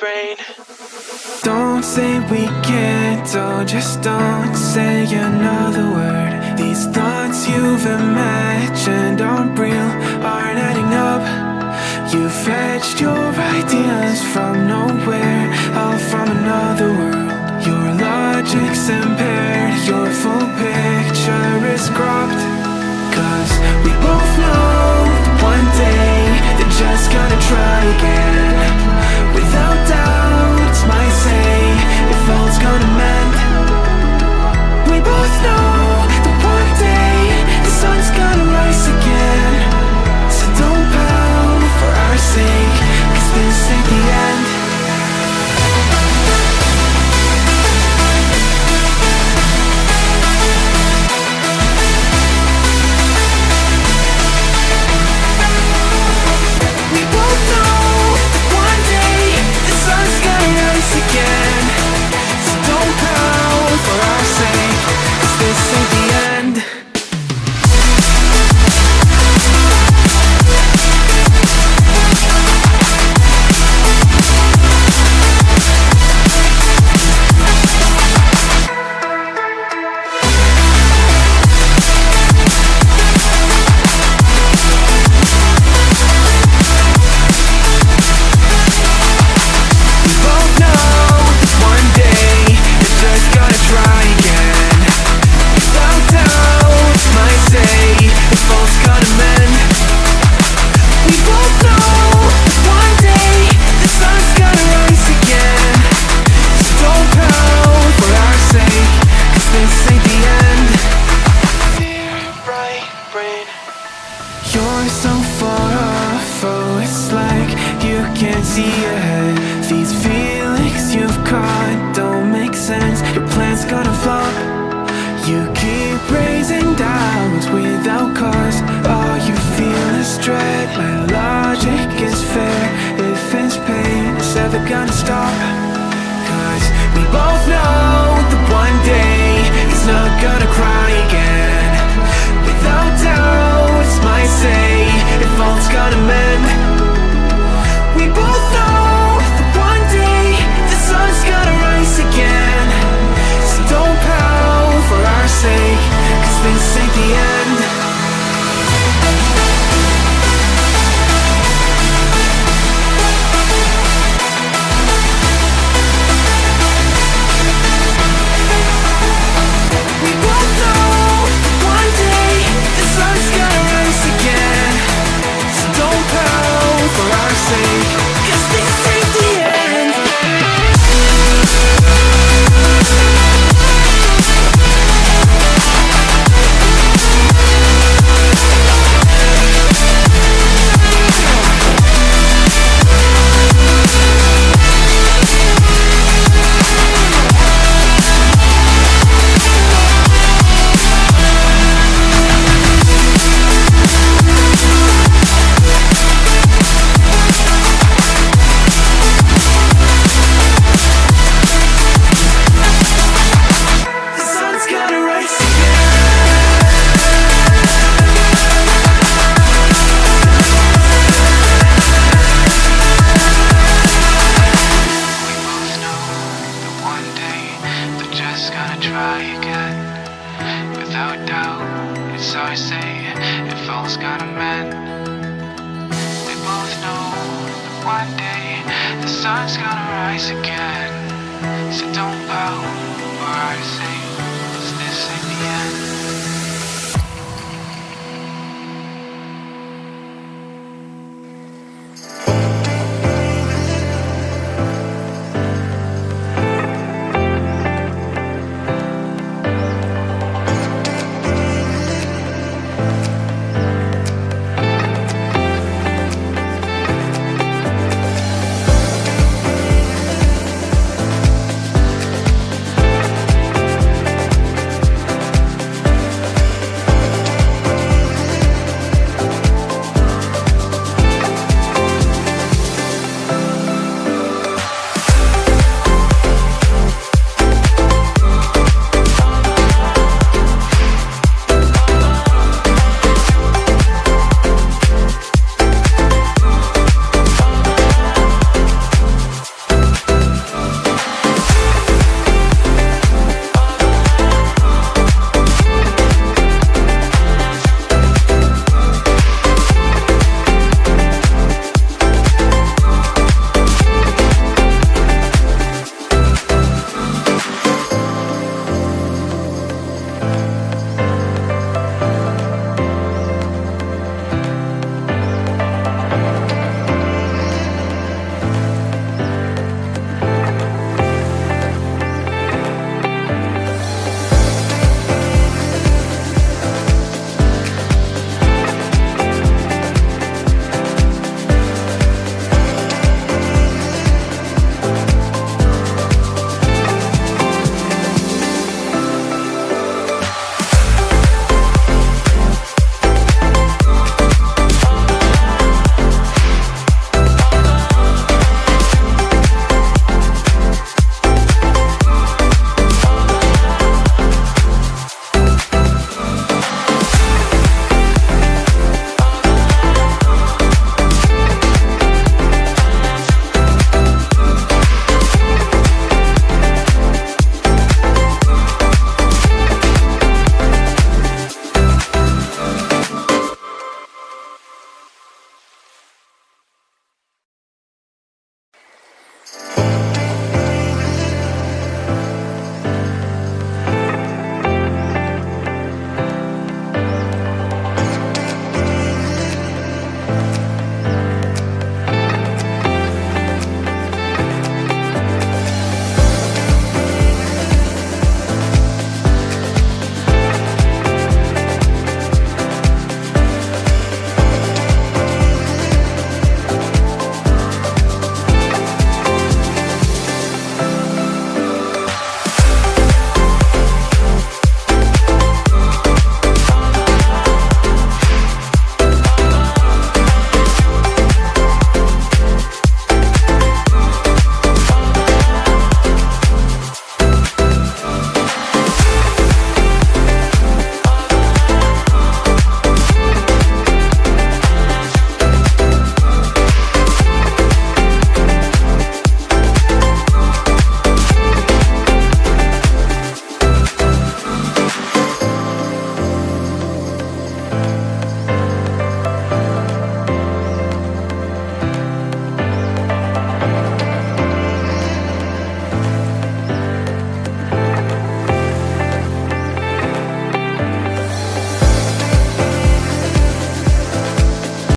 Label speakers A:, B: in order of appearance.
A: brain.
B: Don't say we can't, oh, just don't say another word. These thoughts you've imagined aren't real, aren't adding up. You fetched your ideas from nowhere, all from another world. Your logic's impaired, your full picture is cropped. Cause we both know that one day they're just gonna try again. Without doubt, it's my say, if all's gonna mend. We both know that one day the sun's gonna rise again. So don't pout for our sake, cause this ain't the end. Again, so don't pout for our sake, 'cause this ain't the end. You're so far off, oh, it's like you can't see ahead. These feelings you've caught don't make sense, your plan's gonna flop. You keep raising doubts without cause, all you feel is dread. My logic is fair, if it's pain, it's ever gonna stop. Cause we both know that one day he's not gonna cry again. Without doubt, it's my say, if all's gonna mend. We both know that one day the sun's gonna rise again. So don't pout for our sake, 'cause this ain't the end. one day the sun's gonna rise again. So don't pout, or I say, 'cause this ain't the end.